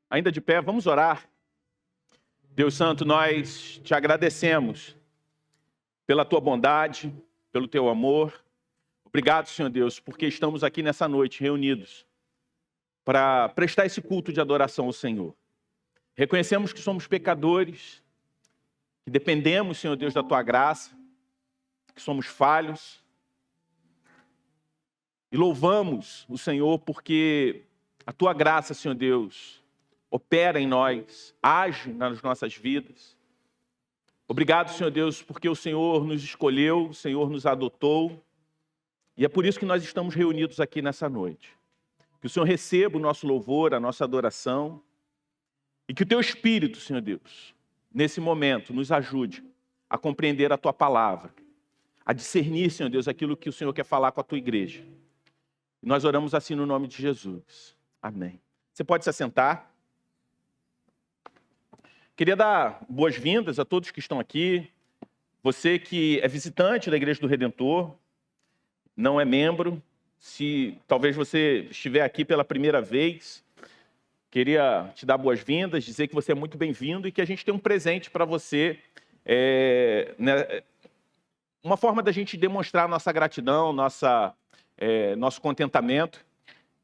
Ainda de pé, vamos orar. Deus Santo, nós te agradecemos pela tua bondade, pelo teu amor. Obrigado, Senhor Deus, porque estamos aqui nessa noite reunidos para prestar esse culto de adoração ao Senhor. Reconhecemos que somos pecadores, que dependemos, Senhor Deus, da tua graça, que somos falhos. E louvamos o Senhor porque a tua graça, Senhor Deus, opera em nós, age nas nossas vidas. Obrigado, Senhor Deus, porque o Senhor nos escolheu, o Senhor nos adotou. E é por isso que nós estamos reunidos aqui nessa noite. Que o Senhor receba o nosso louvor, a nossa adoração. E que o teu Espírito, Senhor Deus, nesse momento, nos ajude a compreender a tua palavra. A discernir, Senhor Deus, aquilo que o Senhor quer falar com a tua igreja. E nós oramos assim no nome de Jesus. Amém. Você pode se assentar. Queria dar boas-vindas a todos que estão aqui. Você que é visitante da Igreja do Redentor, não é membro. Se talvez você estiver aqui pela primeira vez, queria te dar boas-vindas, dizer que você é muito bem-vindo e que a gente tem um presente para você. Uma forma da gente demonstrar nossa gratidão, nosso contentamento.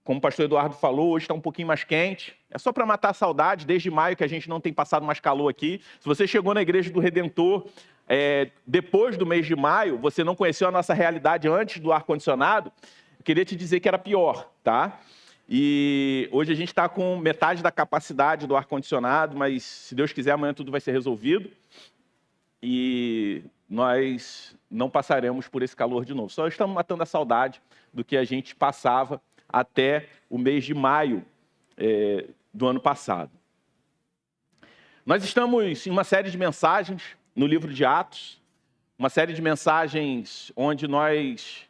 Como o pastor Eduardo falou, hoje está um pouquinho mais quente. É só para matar a saudade, desde maio que a gente não tem passado mais calor aqui. Se você chegou na Igreja do Redentor depois do mês de maio, você não conheceu a nossa realidade antes do ar-condicionado, eu queria te dizer que era pior, tá? E hoje a gente está com metade da capacidade do ar-condicionado, mas se Deus quiser, amanhã tudo vai ser resolvido. E nós não passaremos por esse calor de novo. Só estamos matando a saudade do que a gente passava até o mês de maio do ano passado. Nós estamos em uma série de mensagens no livro de Atos, uma série de mensagens onde nós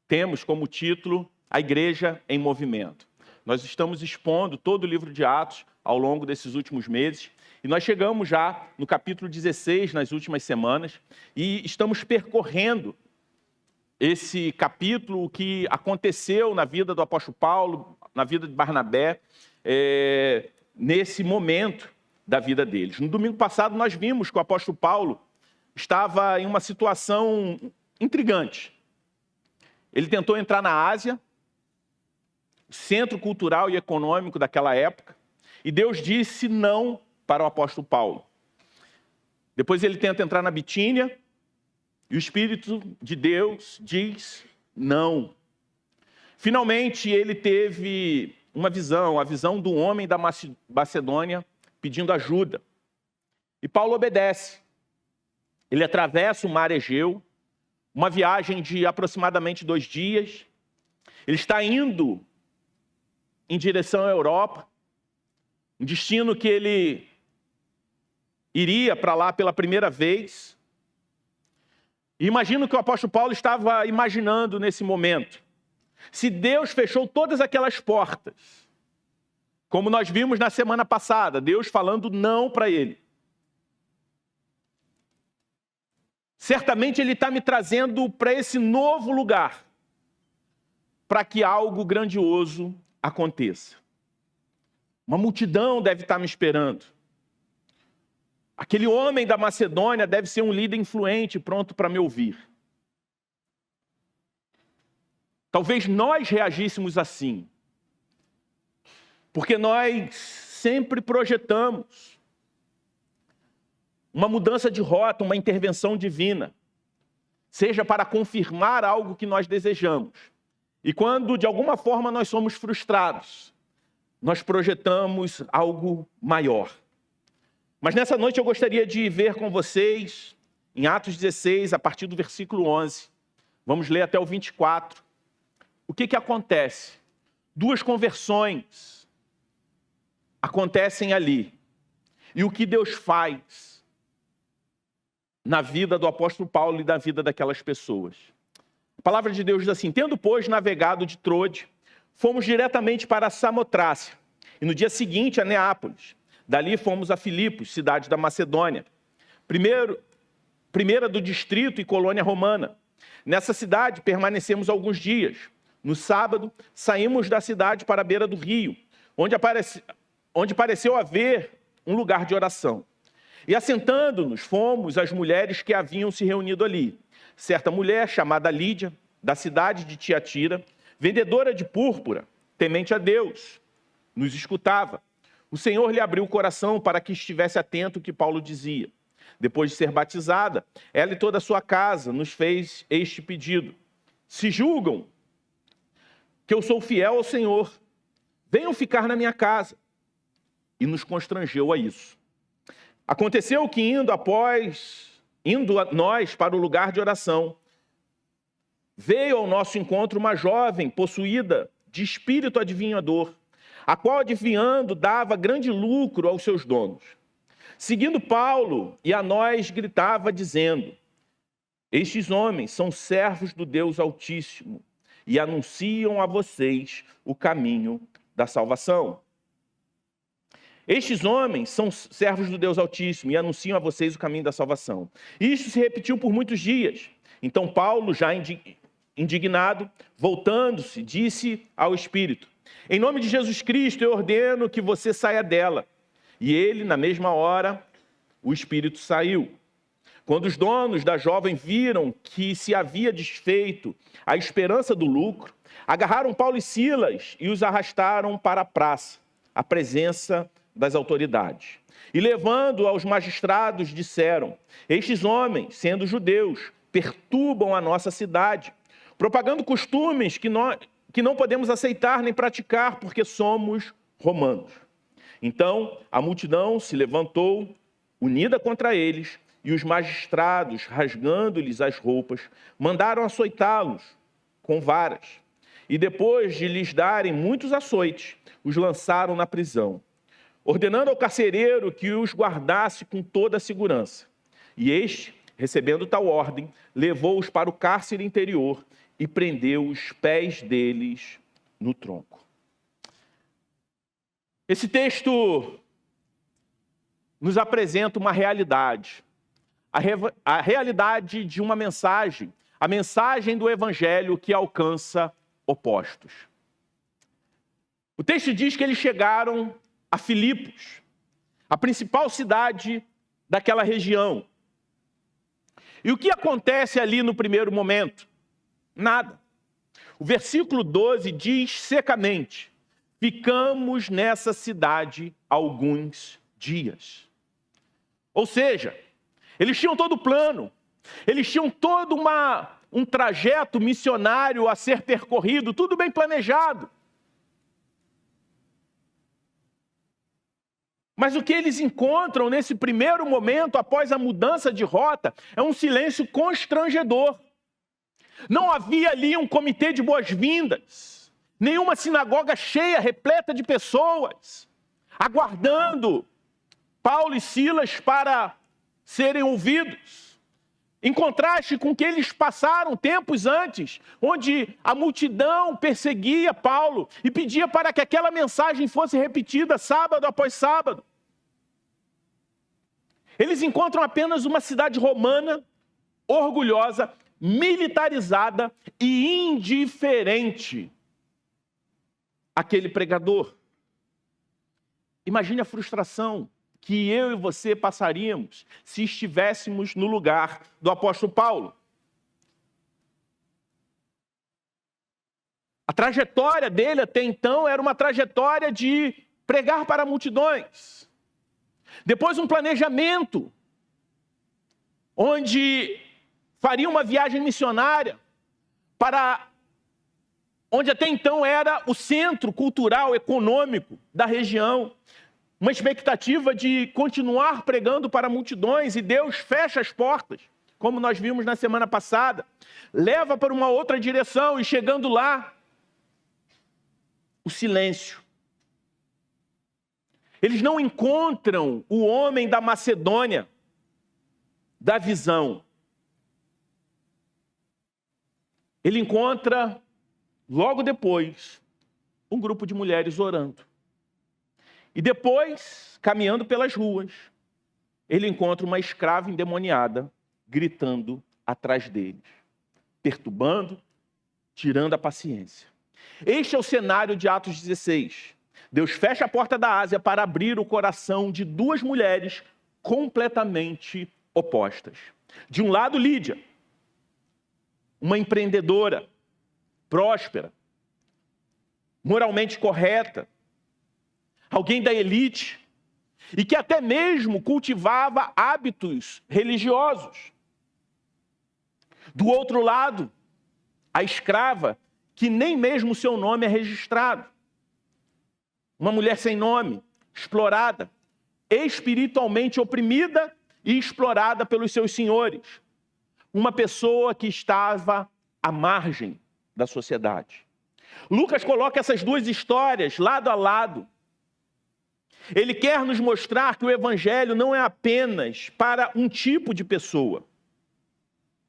temos como título A Igreja em Movimento. Nós estamos expondo todo o livro de Atos ao longo desses últimos meses e nós chegamos já no capítulo 16 nas últimas semanas e estamos percorrendo esse capítulo, o que aconteceu na vida do apóstolo Paulo, na vida de Barnabé, nesse momento da vida deles. No domingo passado nós vimos que o apóstolo Paulo estava em uma situação intrigante. Ele tentou entrar na Ásia, centro cultural e econômico daquela época, e Deus disse não para o apóstolo Paulo. Depois ele tenta entrar na Bitínia, e o Espírito de Deus diz não. Finalmente ele teve uma visão, a visão do homem da Macedônia pedindo ajuda. E Paulo obedece. Ele atravessa o mar Egeu, uma viagem de aproximadamente 2 dias. Ele está indo em direção à Europa, um destino que ele iria para lá pela primeira vez. E imagino que o apóstolo Paulo estava imaginando nesse momento. Se Deus fechou todas aquelas portas, como nós vimos na semana passada, Deus falando não para ele. Certamente ele está me trazendo para esse novo lugar, para que algo grandioso aconteça. Uma multidão deve estar me esperando. Aquele homem da Macedônia deve ser um líder influente, pronto para me ouvir. Talvez nós reagíssemos assim, porque nós sempre projetamos uma mudança de rota, uma intervenção divina, seja para confirmar algo que nós desejamos. E quando, de alguma forma, nós somos frustrados, nós projetamos algo maior. Mas nessa noite eu gostaria de ver com vocês, em Atos 16, a partir do versículo 11, vamos ler até o 24, o que acontece? 2 conversões acontecem ali. E o que Deus faz na vida do apóstolo Paulo e da vida daquelas pessoas. A palavra de Deus diz assim: tendo, pois, navegado de Trode, fomos diretamente para Samotrácia, e no dia seguinte a Neápolis. Dali fomos a Filipos, cidade da Macedônia, primeira do distrito e colônia romana. Nessa cidade permanecemos alguns dias. No sábado, saímos da cidade para a beira do rio, onde pareceu haver um lugar de oração. E assentando-nos, fomos as mulheres que haviam se reunido ali. Certa mulher, chamada Lídia, da cidade de Tiatira, vendedora de púrpura, temente a Deus, nos escutava. O Senhor lhe abriu o coração para que estivesse atento ao que Paulo dizia. Depois de ser batizada, ela e toda a sua casa nos fez este pedido: se julgam que eu sou fiel ao Senhor, venham ficar na minha casa. E nos constrangeu a isso. Aconteceu que indo nós para o lugar de oração, veio ao nosso encontro uma jovem possuída de espírito adivinhador, a qual adivinhando dava grande lucro aos seus donos. Seguindo Paulo e a nós gritava dizendo: estes homens são servos do Deus Altíssimo e anunciam a vocês o caminho da salvação. Estes homens são servos do Deus Altíssimo e anunciam a vocês o caminho da salvação. Isto se repetiu por muitos dias. Então Paulo, já indignado, voltando-se, disse ao Espírito: em nome de Jesus Cristo eu ordeno que você saia dela. E ele, na mesma hora, o Espírito saiu. Quando os donos da jovem viram que se havia desfeito a esperança do lucro, agarraram Paulo e Silas e os arrastaram para a praça, à presença das autoridades. E levando aos magistrados, disseram: estes homens, sendo judeus, perturbam a nossa cidade, propagando costumes que não podemos aceitar nem praticar, porque somos romanos. Então a multidão se levantou, unida contra eles, e os magistrados, rasgando-lhes as roupas, mandaram açoitá-los com varas. E depois de lhes darem muitos açoites, os lançaram na prisão, ordenando ao carcereiro que os guardasse com toda a segurança. E este, recebendo tal ordem, levou-os para o cárcere interior e prendeu os pés deles no tronco. Esse texto nos apresenta uma realidade, a realidade de uma mensagem, a mensagem do Evangelho que alcança opostos. O texto diz que eles chegaram a Filipos, a principal cidade daquela região. E o que acontece ali no primeiro momento? Nada. O versículo 12 diz secamente: ficamos nessa cidade alguns dias. Ou seja, eles tinham todo o plano, eles tinham todo um trajeto missionário a ser percorrido, tudo bem planejado. Mas o que eles encontram nesse primeiro momento, após a mudança de rota, é um silêncio constrangedor. Não havia ali um comitê de boas-vindas, nenhuma sinagoga cheia, repleta de pessoas, aguardando Paulo e Silas para serem ouvidos. Em contraste com o que eles passaram tempos antes, onde a multidão perseguia Paulo e pedia para que aquela mensagem fosse repetida sábado após sábado. Eles encontram apenas uma cidade romana, orgulhosa, militarizada e indiferente àquele pregador. Imagine a frustração que eu e você passaríamos se estivéssemos no lugar do apóstolo Paulo. A trajetória dele até então era uma trajetória de pregar para multidões. Depois um planejamento, onde faria uma viagem missionária para onde até então era o centro cultural, econômico da região. Uma expectativa de continuar pregando para multidões, e Deus fecha as portas, como nós vimos na semana passada. Leva para uma outra direção, e chegando lá, o silêncio. Eles não encontram o homem da Macedônia, da visão. Ele encontra, logo depois, um grupo de mulheres orando. E depois, caminhando pelas ruas, ele encontra uma escrava endemoniada gritando atrás deles, perturbando, tirando a paciência. Este é o cenário de Atos 16. Deus fecha a porta da Ásia para abrir o coração de duas mulheres completamente opostas. De um lado, Lídia, uma empreendedora, próspera, moralmente correta, alguém da elite, e que até mesmo cultivava hábitos religiosos. Do outro lado, a escrava, que nem mesmo seu nome é registrado. Uma mulher sem nome, explorada, espiritualmente oprimida e explorada pelos seus senhores. Uma pessoa que estava à margem da sociedade. Lucas coloca essas duas histórias lado a lado. Ele quer nos mostrar que o evangelho não é apenas para um tipo de pessoa.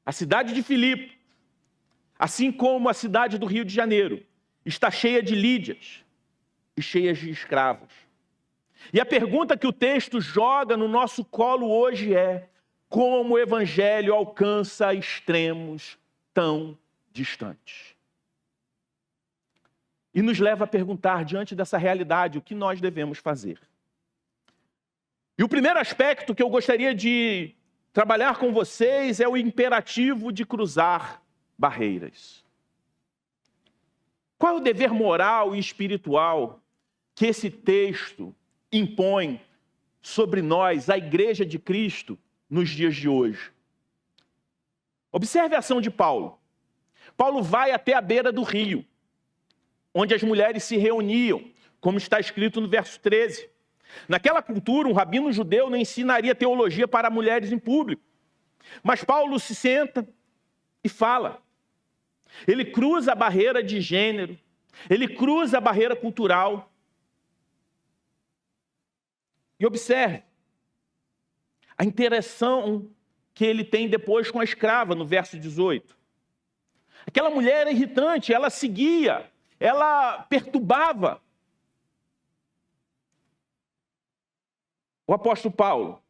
A cidade de Filipe, assim como a cidade do Rio de Janeiro, está cheia de lídias e cheias de escravos. E a pergunta que o texto joga no nosso colo hoje é: como o evangelho alcança extremos tão distantes? E nos leva a perguntar, diante dessa realidade, o que nós devemos fazer. E o primeiro aspecto que eu gostaria de trabalhar com vocês é o imperativo de cruzar barreiras. Qual é o dever moral e espiritual que esse texto impõe sobre nós, a Igreja de Cristo, nos dias de hoje? Observe a ação de Paulo. Paulo vai até a beira do rio, onde as mulheres se reuniam, como está escrito no verso 13. Naquela cultura, um rabino judeu não ensinaria teologia para mulheres em público. Mas Paulo se senta e fala. Ele cruza a barreira de gênero, ele cruza a barreira cultural. E observe a interação que ele tem depois com a escrava, no verso 18. Aquela mulher era irritante, ela seguia, ela perturbava o apóstolo Paulo.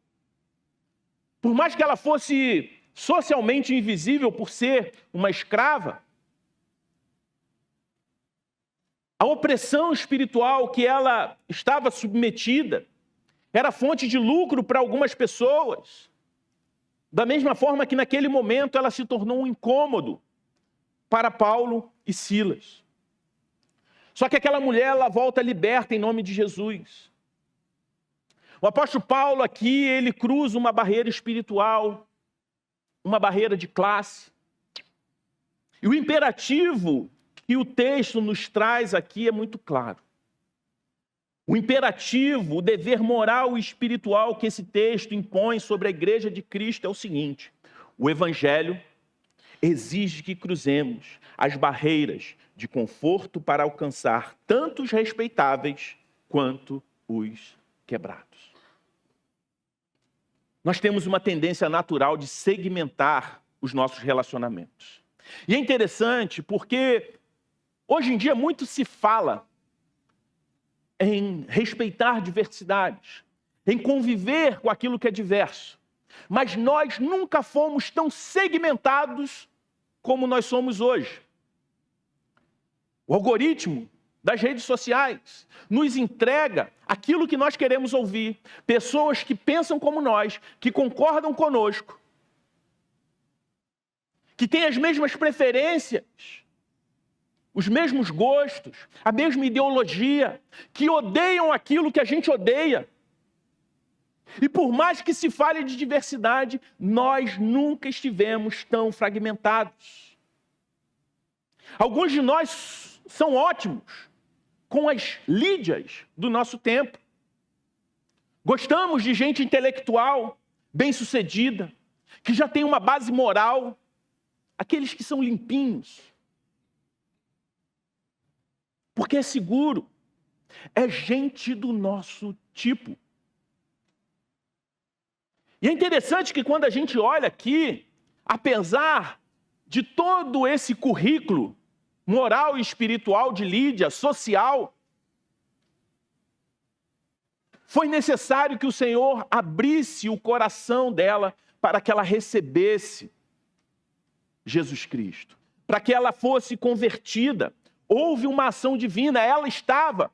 Por mais que ela fosse socialmente invisível por ser uma escrava, a opressão espiritual que ela estava submetida era fonte de lucro para algumas pessoas. Da mesma forma que naquele momento ela se tornou um incômodo para Paulo e Silas. Só que aquela mulher, ela volta liberta em nome de Jesus. O apóstolo Paulo aqui, ele cruza uma barreira espiritual, uma barreira de classe. E o imperativo que o texto nos traz aqui é muito claro. O imperativo, o dever moral e espiritual que esse texto impõe sobre a Igreja de Cristo é o seguinte: o Evangelho exige que cruzemos as barreiras de conforto para alcançar tanto os respeitáveis quanto os quebrados. Nós temos uma tendência natural de segmentar os nossos relacionamentos. E é interessante porque hoje em dia muito se fala em respeitar diversidades, em conviver com aquilo que é diverso. Mas nós nunca fomos tão segmentados como nós somos hoje. O algoritmo das redes sociais nos entrega aquilo que nós queremos ouvir. Pessoas que pensam como nós, que concordam conosco, que têm as mesmas preferências, os mesmos gostos, a mesma ideologia, que odeiam aquilo que a gente odeia. E por mais que se fale de diversidade, nós nunca estivemos tão fragmentados. Alguns de nós são ótimos com as lídias do nosso tempo. Gostamos de gente intelectual, bem-sucedida, que já tem uma base moral, aqueles que são limpinhos. Porque é seguro, é gente do nosso tipo. E é interessante que quando a gente olha aqui, apesar de todo esse currículo moral e espiritual de Lídia, social, foi necessário que o Senhor abrisse o coração dela para que ela recebesse Jesus Cristo, para que ela fosse convertida. Houve uma ação divina, ela estava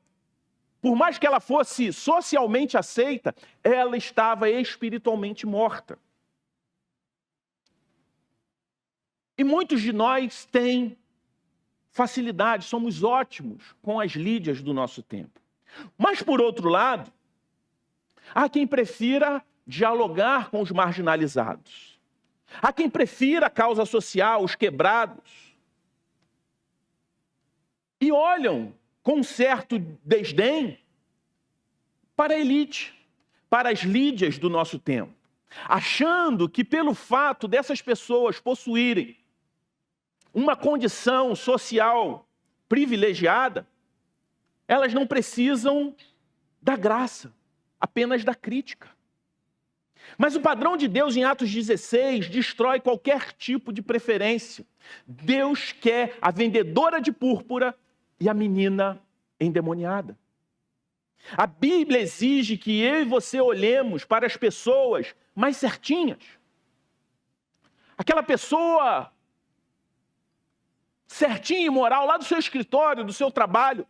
por mais que ela fosse socialmente aceita, ela estava espiritualmente morta. E muitos de nós têm facilidade, somos ótimos com as Lídias do nosso tempo. Mas, por outro lado, há quem prefira dialogar com os marginalizados. Há quem prefira a causa social, os quebrados. E olham com certo desdém para a elite, para as Lídias do nosso tempo, achando que pelo fato dessas pessoas possuírem uma condição social privilegiada, elas não precisam da graça, apenas da crítica. Mas o padrão de Deus em Atos 16 destrói qualquer tipo de preferência. Deus quer a vendedora de púrpura e a menina endemoniada. A Bíblia exige que eu e você olhemos para as pessoas mais certinhas. Aquela pessoa certinha e moral lá do seu escritório, do seu trabalho.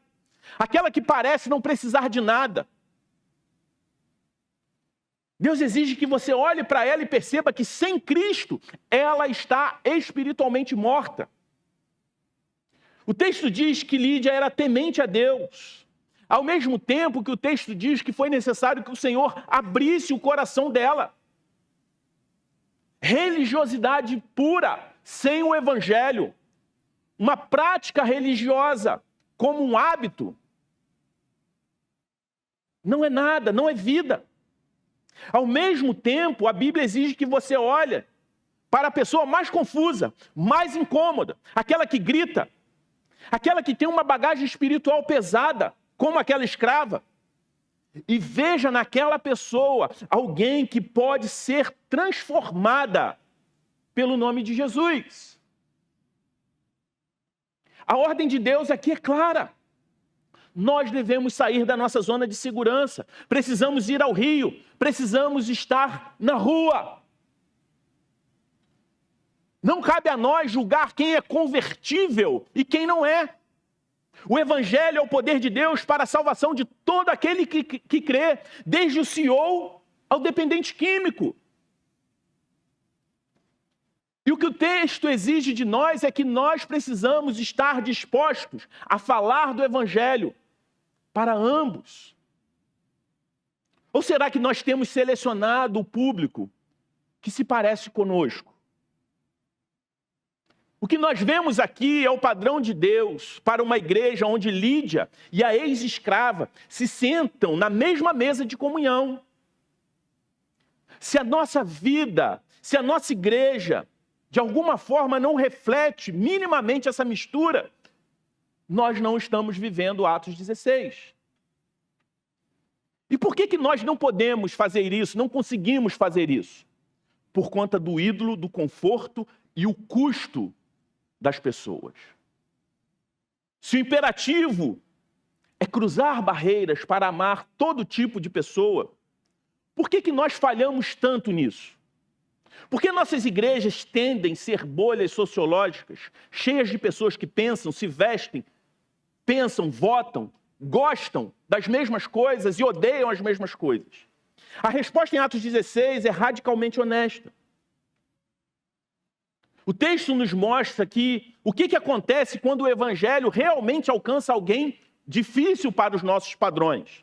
Aquela que parece não precisar de nada. Deus exige que você olhe para ela e perceba que sem Cristo ela está espiritualmente morta. O texto diz que Lídia era temente a Deus, ao mesmo tempo que o texto diz que foi necessário que o Senhor abrisse o coração dela. Religiosidade pura, sem o evangelho, uma prática religiosa como um hábito, não é nada, não é vida. Ao mesmo tempo, a Bíblia exige que você olhe para a pessoa mais confusa, mais incômoda, aquela que grita, aquela que tem uma bagagem espiritual pesada, como aquela escrava, e veja naquela pessoa alguém que pode ser transformada pelo nome de Jesus. A ordem de Deus aqui é clara. Nós devemos sair da nossa zona de segurança. Precisamos ir ao rio. Precisamos estar na rua. Não cabe a nós julgar quem é convertível e quem não é. O Evangelho é o poder de Deus para a salvação de todo aquele que crê, desde o CEO ao dependente químico. E o que o texto exige de nós é que nós precisamos estar dispostos a falar do Evangelho para ambos. Ou será que nós temos selecionado o público que se parece conosco? O que nós vemos aqui é o padrão de Deus para uma igreja onde Lídia e a ex-escrava se sentam na mesma mesa de comunhão. Se a nossa vida, se a nossa igreja, de alguma forma não reflete minimamente essa mistura, nós não estamos vivendo Atos 16. E por que nós não podemos fazer isso, não conseguimos fazer isso? Por conta do ídolo, do conforto e o custo das pessoas. Se o imperativo é cruzar barreiras para amar todo tipo de pessoa, por que nós falhamos tanto nisso? Por que nossas igrejas tendem a ser bolhas sociológicas, cheias de pessoas que pensam, se vestem, pensam, votam, gostam das mesmas coisas e odeiam as mesmas coisas? A resposta em Atos 16 é radicalmente honesta. O texto nos mostra que o que acontece quando o evangelho realmente alcança alguém difícil para os nossos padrões.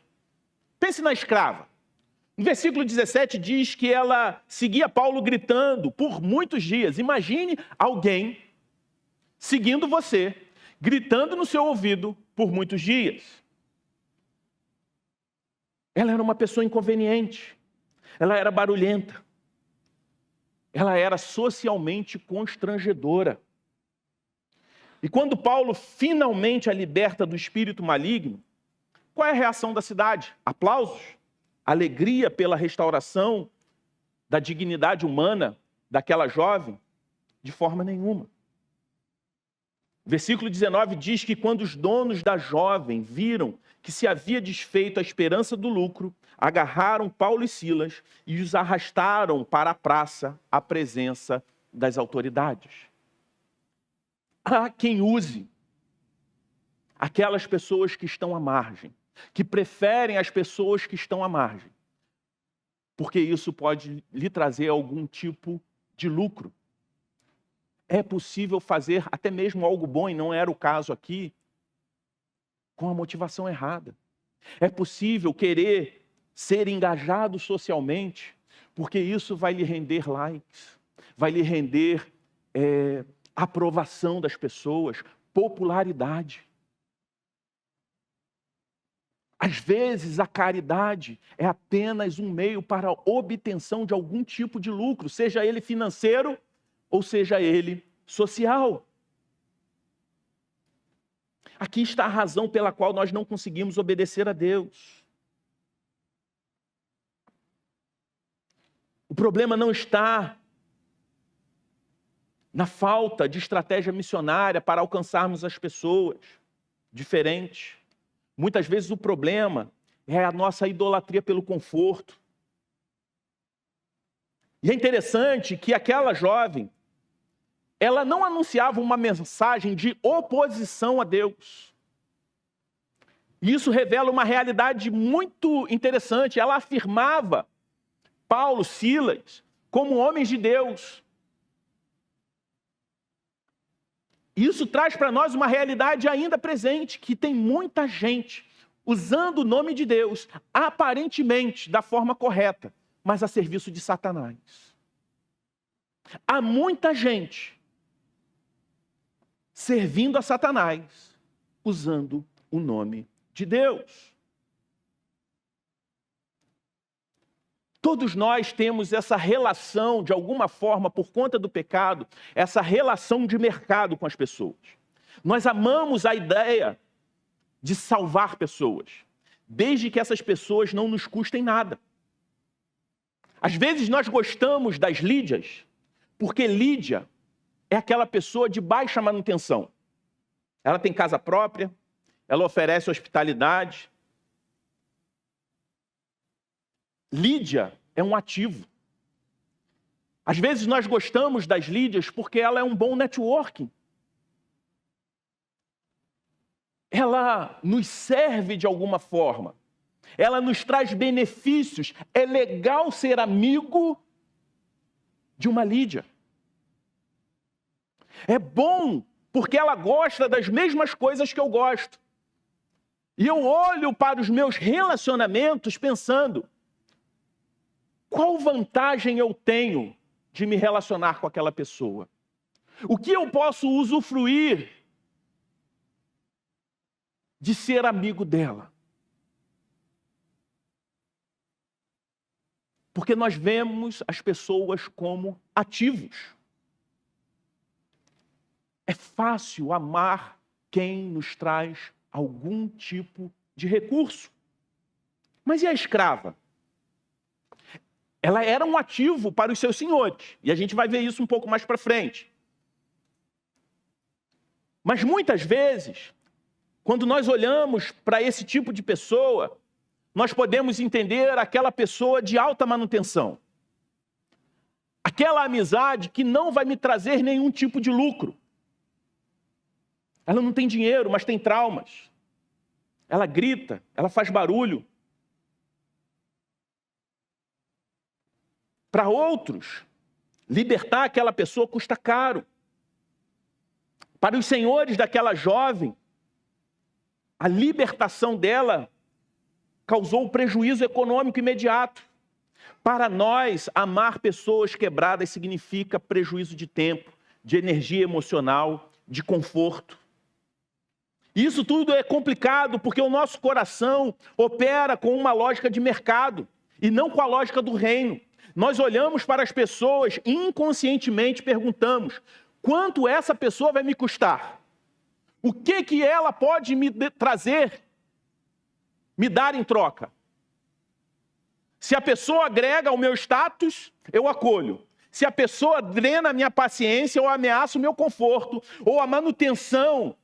Pense na escrava. No versículo 17 diz que ela seguia Paulo gritando por muitos dias. Imagine alguém seguindo você, gritando no seu ouvido por muitos dias. Ela era uma pessoa inconveniente. Ela era barulhenta. Ela era socialmente constrangedora. E quando Paulo finalmente a liberta do espírito maligno, qual é a reação da cidade? Aplausos? Alegria pela restauração da dignidade humana daquela jovem? De forma nenhuma. Versículo 19 diz que quando os donos da jovem viram que se havia desfeito a esperança do lucro, agarraram Paulo e Silas e os arrastaram para a praça à presença das autoridades. Há quem use aquelas pessoas que estão à margem, que preferem as pessoas que estão à margem, porque isso pode lhe trazer algum tipo de lucro. É possível fazer até mesmo algo bom, e não era o caso aqui, com a motivação errada. É possível querer ser engajado socialmente, porque isso vai lhe render likes, vai lhe render aprovação das pessoas, popularidade. Às vezes a caridade é apenas um meio para a obtenção de algum tipo de lucro, seja ele financeiro ou seja ele social. Aqui está a razão pela qual nós não conseguimos obedecer a Deus. O problema não está na falta de estratégia missionária para alcançarmos as pessoas diferentes. Muitas vezes o problema é a nossa idolatria pelo conforto. E é interessante que aquela jovem, ela não anunciava uma mensagem de oposição a Deus. E isso revela uma realidade muito interessante. Ela afirmava Paulo, Silas, como homens de Deus. Isso traz para nós uma realidade ainda presente, que tem muita gente usando o nome de Deus, aparentemente da forma correta, mas a serviço de Satanás. Há muita gente servindo a Satanás, usando o nome de Deus. Todos nós temos essa relação, de alguma forma, por conta do pecado, essa relação de mercado com as pessoas. Nós amamos a ideia de salvar pessoas, desde que essas pessoas não nos custem nada. Às vezes nós gostamos das Lídias, porque Lídia é aquela pessoa de baixa manutenção. Ela tem casa própria, ela oferece hospitalidade. Lídia é um ativo. Às vezes nós gostamos das Lídias porque ela é um bom networking. Ela nos serve de alguma forma. Ela nos traz benefícios. É legal ser amigo de uma Lídia. É bom porque ela gosta das mesmas coisas que eu gosto. E eu olho para os meus relacionamentos pensando: qual vantagem eu tenho de me relacionar com aquela pessoa? O que eu posso usufruir de ser amigo dela? Porque nós vemos as pessoas como ativos. É fácil amar quem nos traz algum tipo de recurso. Mas e a escrava? Ela era um ativo para os seus senhores. E a gente vai ver isso um pouco mais para frente. Mas muitas vezes, quando nós olhamos para esse tipo de pessoa, nós podemos entender aquela pessoa de alta manutenção. Aquela amizade que não vai me trazer nenhum tipo de lucro. Ela não tem dinheiro, mas tem traumas. Ela grita, ela faz barulho. Para outros, libertar aquela pessoa custa caro. Para os senhores daquela jovem, a libertação dela causou um prejuízo econômico imediato. Para nós, amar pessoas quebradas significa prejuízo de tempo, de energia emocional, de conforto. Isso tudo é complicado porque o nosso coração opera com uma lógica de mercado e não com a lógica do reino. Nós olhamos para as pessoas e inconscientemente perguntamos: quanto essa pessoa vai me custar? O que ela pode me trazer, me dar em troca? Se a pessoa agrega ao meu status, eu acolho. Se a pessoa drena a minha paciência, eu ameaço o meu conforto, ou a manutenção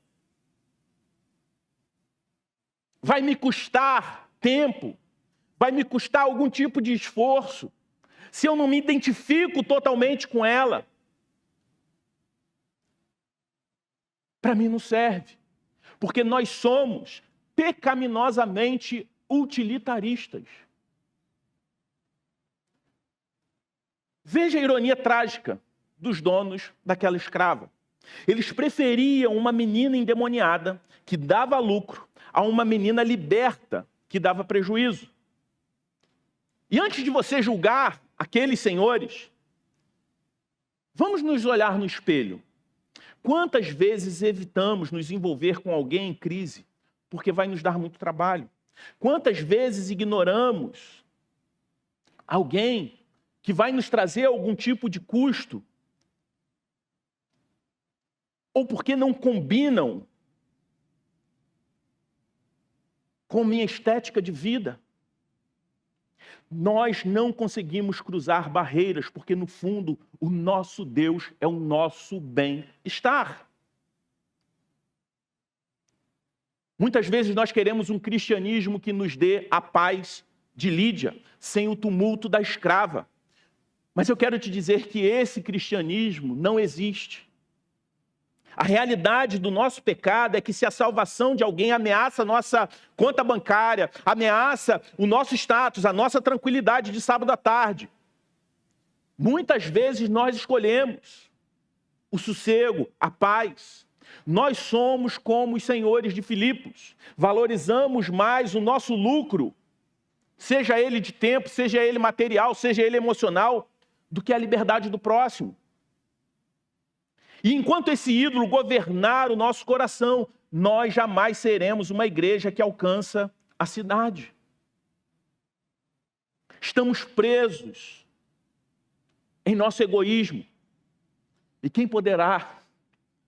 vai me custar tempo, vai me custar algum tipo de esforço. Se eu não me identifico totalmente com ela, para mim não serve. Porque nós somos pecaminosamente utilitaristas. Veja a ironia trágica dos donos daquela escrava. Eles preferiam uma menina endemoniada, que dava lucro, a uma menina liberta, que dava prejuízo. E antes de você julgar aqueles senhores, vamos nos olhar no espelho. Quantas vezes evitamos nos envolver com alguém em crise, porque vai nos dar muito trabalho? Quantas vezes ignoramos alguém que vai nos trazer algum tipo de custo? Ou porque não combinam com minha estética de vida? Nós não conseguimos cruzar barreiras, porque no fundo o nosso Deus é o nosso bem-estar. Muitas vezes nós queremos um cristianismo que nos dê a paz de Lídia, sem o tumulto da escrava. Mas eu quero te dizer que esse cristianismo não existe. A realidade do nosso pecado é que se a salvação de alguém ameaça a nossa conta bancária, ameaça o nosso status, a nossa tranquilidade de sábado à tarde, muitas vezes nós escolhemos o sossego, a paz. Nós somos como os senhores de Filipos, valorizamos mais o nosso lucro, seja ele de tempo, seja ele material, seja ele emocional, do que a liberdade do próximo. E enquanto esse ídolo governar o nosso coração, nós jamais seremos uma igreja que alcança a cidade. Estamos presos em nosso egoísmo. E quem poderá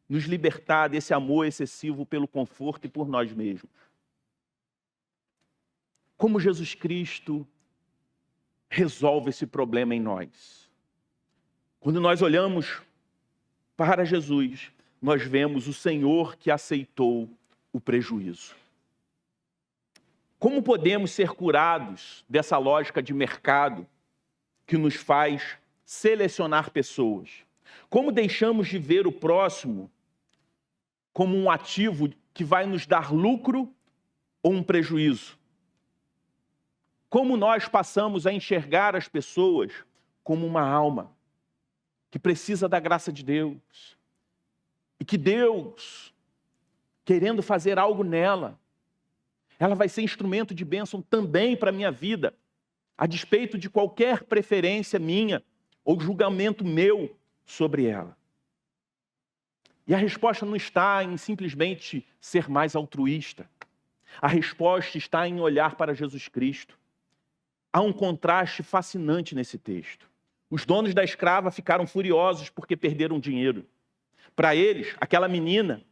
nos libertar desse amor excessivo pelo conforto e por nós mesmos? Como Jesus Cristo resolve esse problema em nós? Quando nós olhamos para Jesus, nós vemos o Senhor que aceitou o prejuízo. Como podemos ser curados dessa lógica de mercado que nos faz selecionar pessoas? Como deixamos de ver o próximo como um ativo que vai nos dar lucro ou um prejuízo? Como nós passamos a enxergar as pessoas como uma alma que precisa da graça de Deus, e que Deus, querendo fazer algo nela, ela vai ser instrumento de bênção também para a minha vida, a despeito de qualquer preferência minha ou julgamento meu sobre ela. E a resposta não está em simplesmente ser mais altruísta. A resposta está em olhar para Jesus Cristo. Há um contraste fascinante nesse texto. Os donos da escrava ficaram furiosos porque perderam dinheiro. Para eles, aquela menina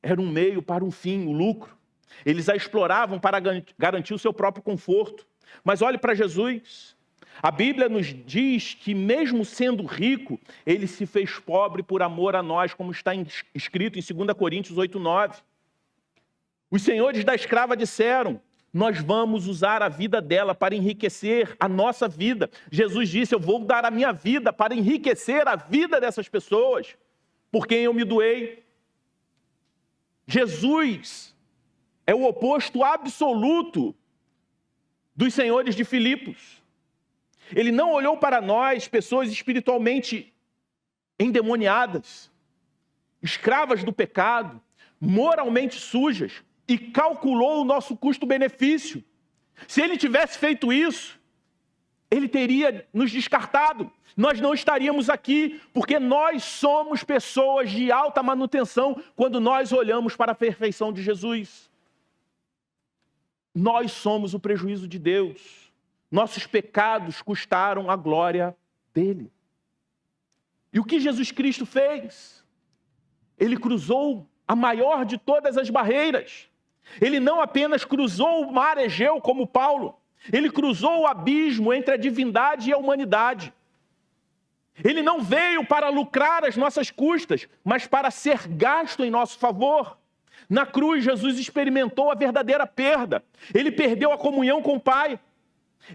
era um meio para um fim, o lucro. Eles a exploravam para garantir o seu próprio conforto. Mas olhe para Jesus. A Bíblia nos diz que mesmo sendo rico, ele se fez pobre por amor a nós, como está escrito em 2 Coríntios 8:9. Os senhores da escrava disseram: nós vamos usar a vida dela para enriquecer a nossa vida. Jesus disse: eu vou dar a minha vida para enriquecer a vida dessas pessoas, por quem eu me doei. Jesus é o oposto absoluto dos senhores de Filipos. Ele não olhou para nós, pessoas espiritualmente endemoniadas, escravas do pecado, moralmente sujas, e calculou o nosso custo-benefício. Se ele tivesse feito isso, ele teria nos descartado. Nós não estaríamos aqui, porque nós somos pessoas de alta manutenção quando nós olhamos para a perfeição de Jesus. Nós somos o prejuízo de Deus. Nossos pecados custaram a glória dele. E o que Jesus Cristo fez? Ele cruzou a maior de todas as barreiras. Ele não apenas cruzou o mar Egeu como Paulo, ele cruzou o abismo entre a divindade e a humanidade. Ele não veio para lucrar às nossas custas, mas para ser gasto em nosso favor. Na cruz, Jesus experimentou a verdadeira perda. Ele perdeu a comunhão com o Pai.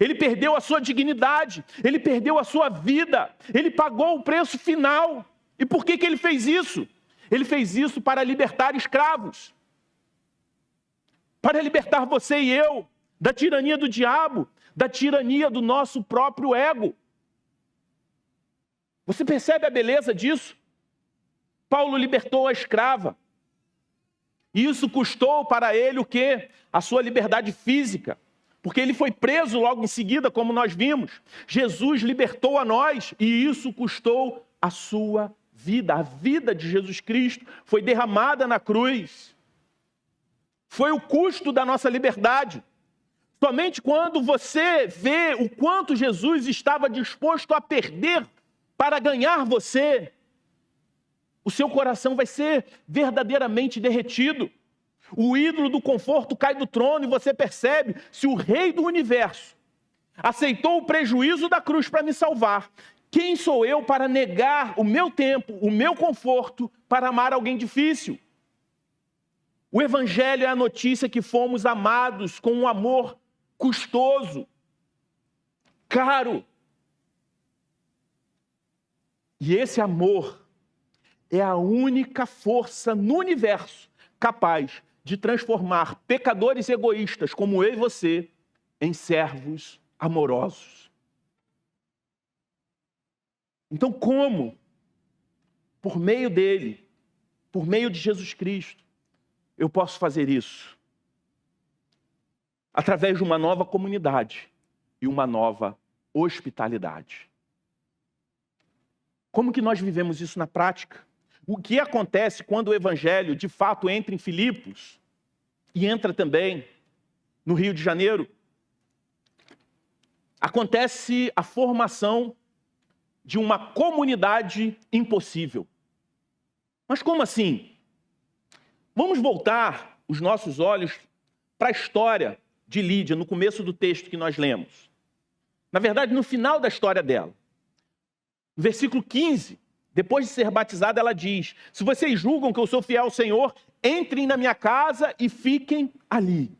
Ele perdeu a sua dignidade. Ele perdeu a sua vida. Ele pagou o preço final. E por que ele fez isso? Ele fez isso para libertar escravos. para libertar você e eu da tirania do diabo, da tirania do nosso próprio ego. Você percebe a beleza disso? Paulo libertou a escrava. E isso custou para ele o quê? A sua liberdade física. Porque ele foi preso logo em seguida, como nós vimos. Jesus libertou a nós e isso custou a sua vida. A vida de Jesus Cristo foi derramada na cruz. Foi o custo da nossa liberdade. Somente quando você vê o quanto Jesus estava disposto a perder para ganhar você, o seu coração vai ser verdadeiramente derretido. O ídolo do conforto cai do trono e você percebe, se o rei do universo aceitou o prejuízo da cruz para me salvar, quem sou eu para negar o meu tempo, o meu conforto, para amar alguém difícil? O evangelho é a notícia que fomos amados com um amor custoso, caro. E esse amor é a única força no universo capaz de transformar pecadores egoístas como eu e você em servos amorosos. Então, como? Por meio dele, por meio de Jesus Cristo, eu posso fazer isso? Através de uma nova comunidade e uma nova hospitalidade. Como que nós vivemos isso na prática? O que acontece quando o evangelho, de fato, entra em Filipos e entra também no Rio de Janeiro? Acontece a formação de uma comunidade impossível. Mas como assim? Vamos voltar os nossos olhos para a história de Lídia, no começo do texto que nós lemos. Na verdade, no final da história dela. No versículo 15, depois de ser batizada, ela diz: se vocês julgam que eu sou fiel ao Senhor, entrem na minha casa e fiquem ali.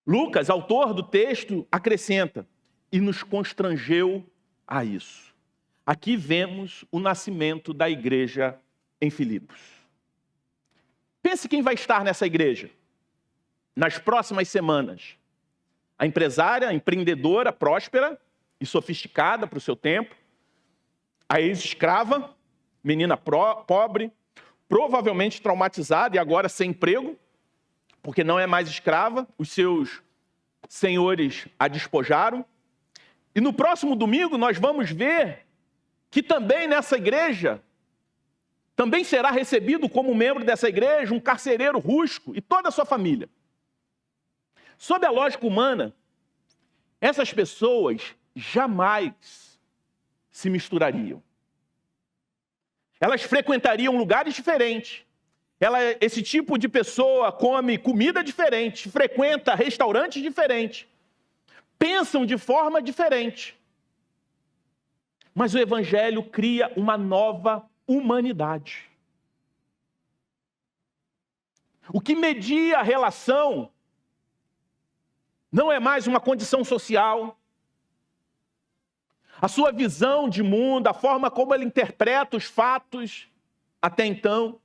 Lucas, autor do texto, acrescenta: e nos constrangeu a isso. Aqui vemos o nascimento da igreja em Filipos. Pense quem vai estar nessa igreja nas próximas semanas. A empresária, a empreendedora, próspera e sofisticada para o seu tempo. A ex-escrava, menina pobre, provavelmente traumatizada e agora sem emprego, porque não é mais escrava, os seus senhores a despojaram. E no próximo domingo nós vamos ver que também nessa igreja, também será recebido como membro dessa igreja um carcereiro rústico e toda a sua família. Sob a lógica humana, essas pessoas jamais se misturariam. Elas frequentariam lugares diferentes. Esse tipo de pessoa come comida diferente, frequenta restaurantes diferentes, pensam de forma diferente. Mas o evangelho cria uma nova humanidade. O que media a relação não é mais uma condição social. A sua visão de mundo, a forma como ele interpreta os fatos até então.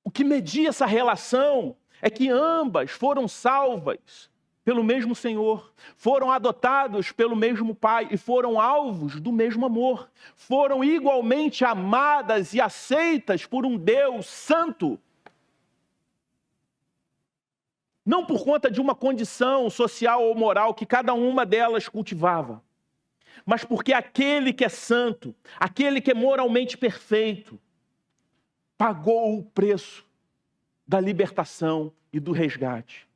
O que media essa relação é que ambas foram salvas pelo mesmo Senhor, foram adotados pelo mesmo Pai e foram alvos do mesmo amor. Foram igualmente amadas e aceitas por um Deus santo. Não por conta de uma condição social ou moral que cada uma delas cultivava, mas porque aquele que é santo, aquele que é moralmente perfeito, pagou o preço da libertação e do resgate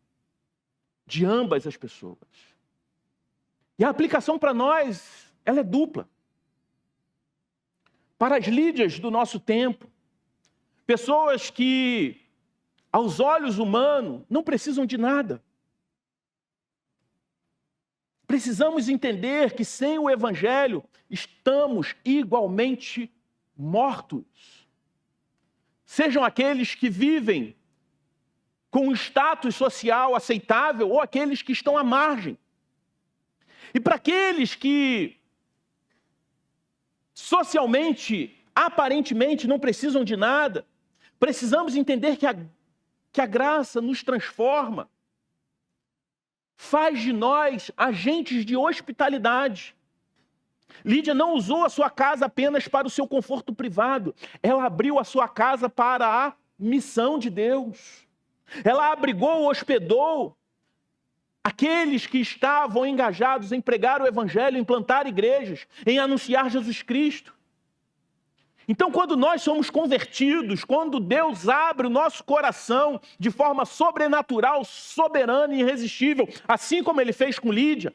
de ambas as pessoas. E a aplicação para nós, ela é dupla. Para as Lídias do nosso tempo, pessoas que, aos olhos humanos, não precisam de nada. Precisamos entender que sem o Evangelho estamos igualmente mortos. Sejam aqueles que vivem com um status social aceitável ou aqueles que estão à margem. E para aqueles que socialmente, aparentemente, não precisam de nada, Precisamos entender que a graça nos transforma, faz de nós agentes de hospitalidade. Lídia não usou a sua casa apenas para o seu conforto privado. Ela abriu a sua casa para a missão de Deus. Ela abrigou, hospedou aqueles que estavam engajados em pregar o evangelho, em plantar igrejas, em anunciar Jesus Cristo. Então, quando nós somos convertidos, quando Deus abre o nosso coração de forma sobrenatural, soberana e irresistível, assim como Ele fez com Lídia,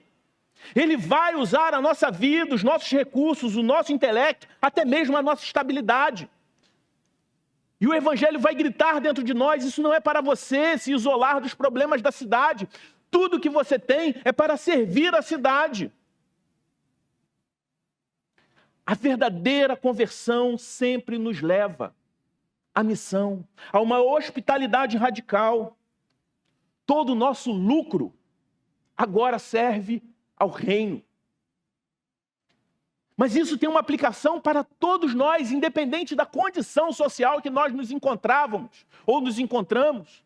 Ele vai usar a nossa vida, os nossos recursos, o nosso intelecto, até mesmo a nossa estabilidade. E o Evangelho vai gritar dentro de nós: isso não é para você se isolar dos problemas da cidade. Tudo que você tem é para servir a cidade. A verdadeira conversão sempre nos leva à missão, a uma hospitalidade radical. Todo o nosso lucro agora serve ao reino. Mas isso tem uma aplicação para todos nós, independente da condição social que nós nos encontrávamos ou nos encontramos.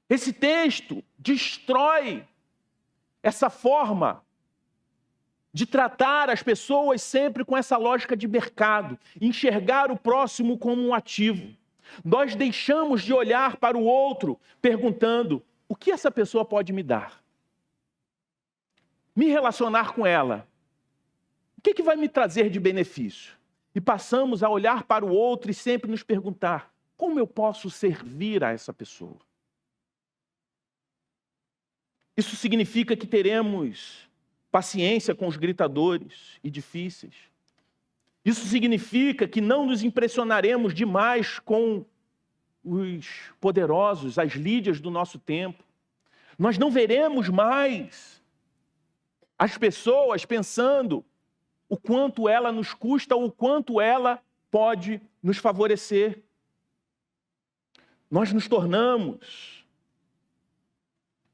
Esse texto destrói essa forma de tratar as pessoas sempre com essa lógica de mercado, enxergar o próximo como um ativo. Nós deixamos de olhar para o outro perguntando: o que essa pessoa pode me dar? Me relacionar com ela, o que vai me trazer de benefício? E passamos a olhar para o outro e sempre nos perguntar: como eu posso servir a essa pessoa? Isso significa que teremos paciência com os gritadores e difíceis. Isso significa que não nos impressionaremos demais com os poderosos, as Lídias do nosso tempo. Nós não veremos mais as pessoas pensando o quanto ela nos custa ou o quanto ela pode nos favorecer. Nós nos tornamos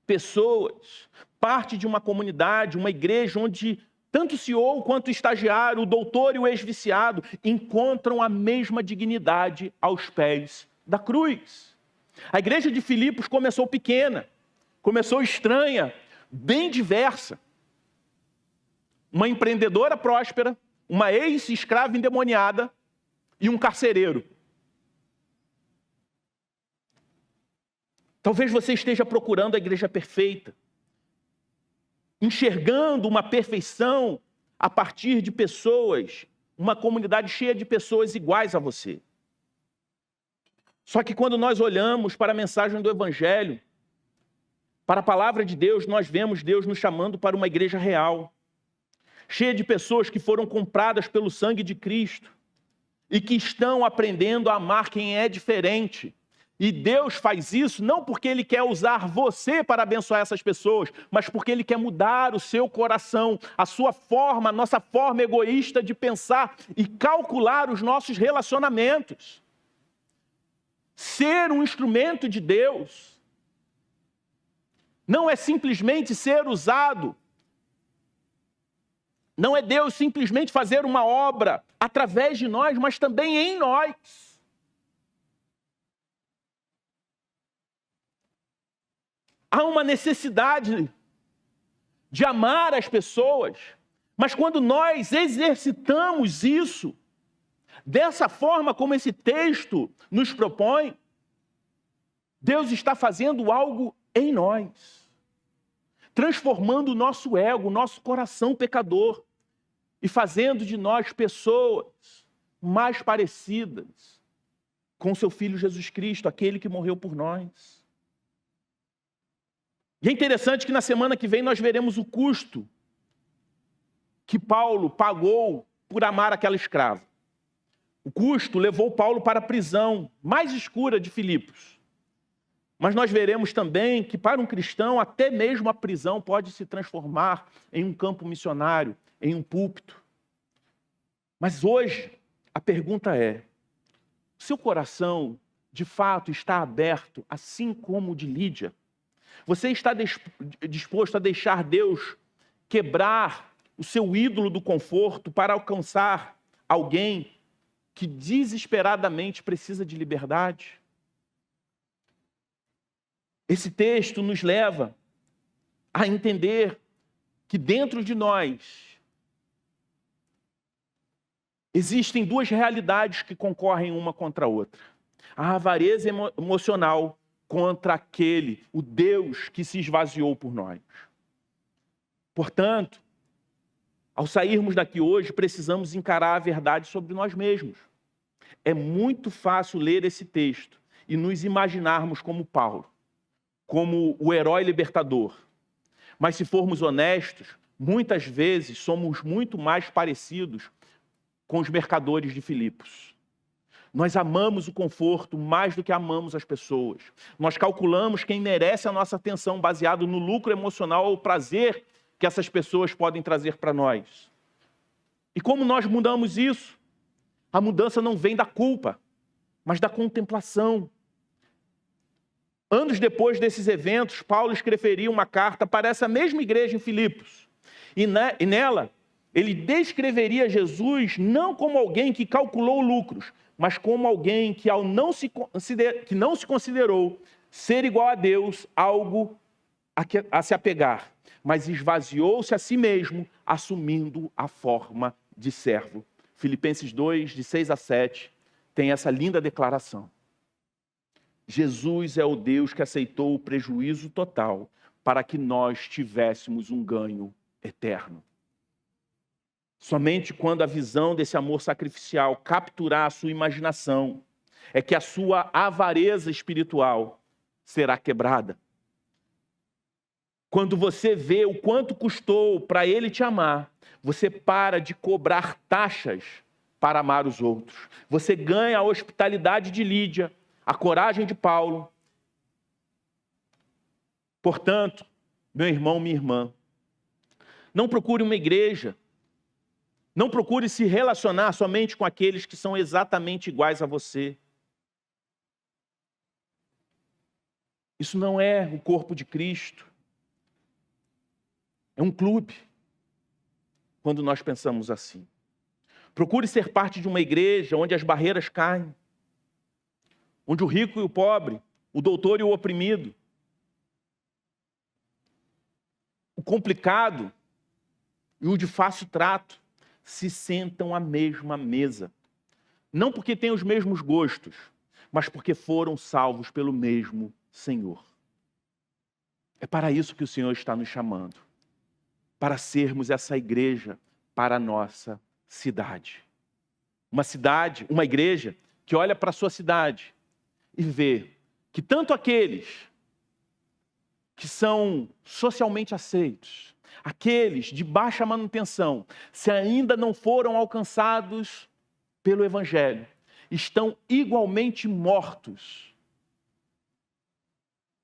pessoas, parte de uma comunidade, uma igreja onde tanto o CEO quanto o estagiário, o doutor e o ex-viciado encontram a mesma dignidade aos pés da cruz. A igreja de Filipos começou pequena, começou estranha, bem diversa. Uma empreendedora próspera, uma ex-escrava endemoniada e um carcereiro. Talvez você esteja procurando a igreja perfeita, enxergando uma perfeição a partir de pessoas, uma comunidade cheia de pessoas iguais a você. Só que quando nós olhamos para a mensagem do Evangelho, para a palavra de Deus, nós vemos Deus nos chamando para uma igreja real, cheia de pessoas que foram compradas pelo sangue de Cristo e que estão aprendendo a amar quem é diferente. E Deus faz isso não porque Ele quer usar você para abençoar essas pessoas, mas porque Ele quer mudar o seu coração, a sua forma, a nossa forma egoísta de pensar e calcular os nossos relacionamentos. Ser um instrumento de Deus não é simplesmente ser usado. Não é Deus simplesmente fazer uma obra através de nós, mas também em nós. Há uma necessidade de amar as pessoas, mas quando nós exercitamos isso, dessa forma como esse texto nos propõe, Deus está fazendo algo em nós, transformando o nosso ego, o nosso coração pecador, e fazendo de nós pessoas mais parecidas com seu Filho Jesus Cristo, aquele que morreu por nós. E é interessante que na semana que vem nós veremos o custo que Paulo pagou por amar aquela escrava. O custo levou Paulo para a prisão mais escura de Filipos. Mas nós veremos também que para um cristão até mesmo a prisão pode se transformar em um campo missionário, em um púlpito. Mas hoje a pergunta é: seu coração de fato está aberto, assim como o de Lídia? Você está disposto a deixar Deus quebrar o seu ídolo do conforto para alcançar alguém que desesperadamente precisa de liberdade. Esse texto nos leva a entender que dentro de nós existem duas realidades que concorrem uma contra a outra. A avareza emocional contra aquele, o Deus que se esvaziou por nós. Portanto, ao sairmos daqui hoje, precisamos encarar a verdade sobre nós mesmos. É muito fácil ler esse texto e nos imaginarmos como Paulo, como o herói libertador. Mas se formos honestos, muitas vezes somos muito mais parecidos com os mercadores de Filipos. Nós amamos o conforto mais do que amamos as pessoas. Nós calculamos quem merece a nossa atenção baseado no lucro emocional ou prazer que essas pessoas podem trazer para nós. E como nós mudamos isso? A mudança não vem da culpa, mas da contemplação. Anos depois desses eventos, Paulo escreveria uma carta para essa mesma igreja em Filipos. E nela, ele descreveria Jesus não como alguém que calculou lucros, mas como alguém que não se considerou ser igual a Deus, algo a se apegar, mas esvaziou-se a si mesmo, assumindo a forma de servo. Filipenses 2, de 6 a 7, tem essa linda declaração. Jesus é o Deus que aceitou o prejuízo total para que nós tivéssemos um ganho eterno. Somente quando a visão desse amor sacrificial capturar a sua imaginação, é que a sua avareza espiritual será quebrada. Quando você vê o quanto custou para Ele te amar, você para de cobrar taxas para amar os outros. Você ganha a hospitalidade de Lídia, a coragem de Paulo. Portanto, meu irmão, minha irmã, não procure uma igreja. Não procure se relacionar somente com aqueles que são exatamente iguais a você. Isso não é o corpo de Cristo. É um clube, quando nós pensamos assim. Procure ser parte de uma igreja onde as barreiras caem, onde o rico e o pobre, o doutor e o oprimido, o complicado e o de fácil trato, se sentam à mesma mesa. Não porque têm os mesmos gostos, mas porque foram salvos pelo mesmo Senhor. É para isso que o Senhor está nos chamando. Para sermos essa igreja para a nossa cidade. Uma igreja que olha para a sua cidade e vê que tanto aqueles que são socialmente aceitos, aqueles de baixa manutenção, se ainda não foram alcançados pelo Evangelho, estão igualmente mortos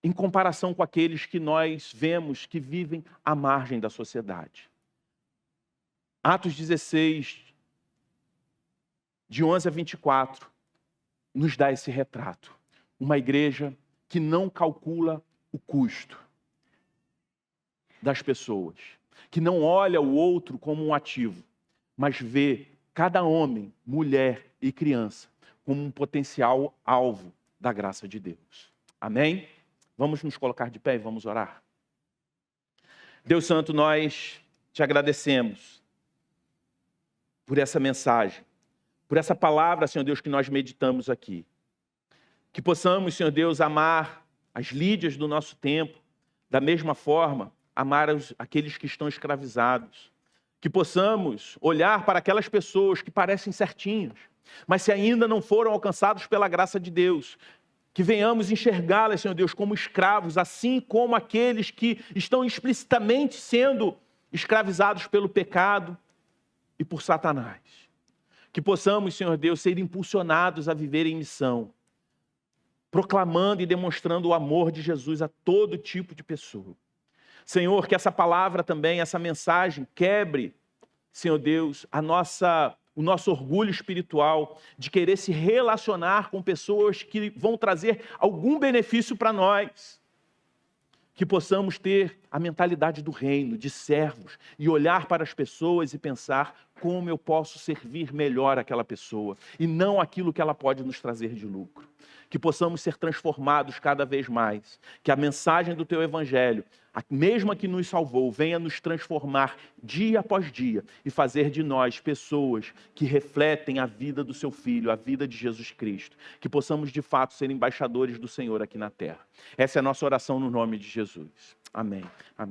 em comparação com aqueles que nós vemos que vivem à margem da sociedade. Atos 16, de 11 a 24, nos dá esse retrato. Uma igreja que não calcula o custo das pessoas, que não olha o outro como um ativo, mas vê cada homem, mulher e criança como um potencial alvo da graça de Deus. Amém? Vamos nos colocar de pé e vamos orar. Deus Santo, nós te agradecemos por essa mensagem, por essa palavra, Senhor Deus, que nós meditamos aqui. Que possamos, Senhor Deus, amar as Lídias do nosso tempo, da mesma forma, amar aqueles que estão escravizados. Que possamos olhar para aquelas pessoas que parecem certinhos, mas se ainda não foram alcançados pela graça de Deus, que venhamos enxergá-las, Senhor Deus, como escravos, assim como aqueles que estão explicitamente sendo escravizados pelo pecado e por Satanás. Que possamos, Senhor Deus, ser impulsionados a viver em missão, proclamando e demonstrando o amor de Jesus a todo tipo de pessoa. Senhor, que essa palavra também, essa mensagem, quebre, Senhor Deus, o nosso orgulho espiritual de querer se relacionar com pessoas que vão trazer algum benefício para nós. Que possamos ter a mentalidade do reino, de servos, e olhar para as pessoas e pensar como eu posso servir melhor aquela pessoa, e não aquilo que ela pode nos trazer de lucro. Que possamos ser transformados cada vez mais, que a mensagem do teu evangelho, a mesma que nos salvou, venha nos transformar dia após dia e fazer de nós pessoas que refletem a vida do seu Filho, a vida de Jesus Cristo. Que possamos de fato ser embaixadores do Senhor aqui na terra. Essa é a nossa oração no nome de Jesus. Amém. Amém.